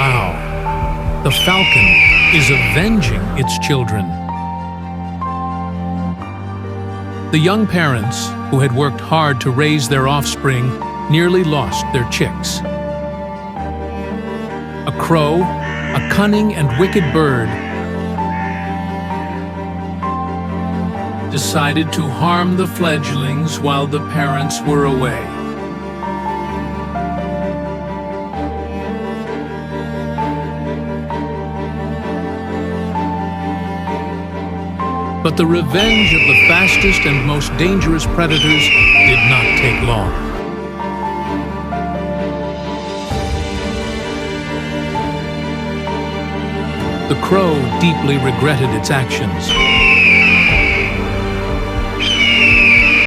Wow! The falcon is avenging its children. The young parents, who had worked hard to raise their offspring, nearly lost their chicks. A crow, a cunning and wicked bird, decided to harm the fledglings while the parents were away. But the revenge of the fastest and most dangerous predators did not take long. The crow deeply regretted its actions.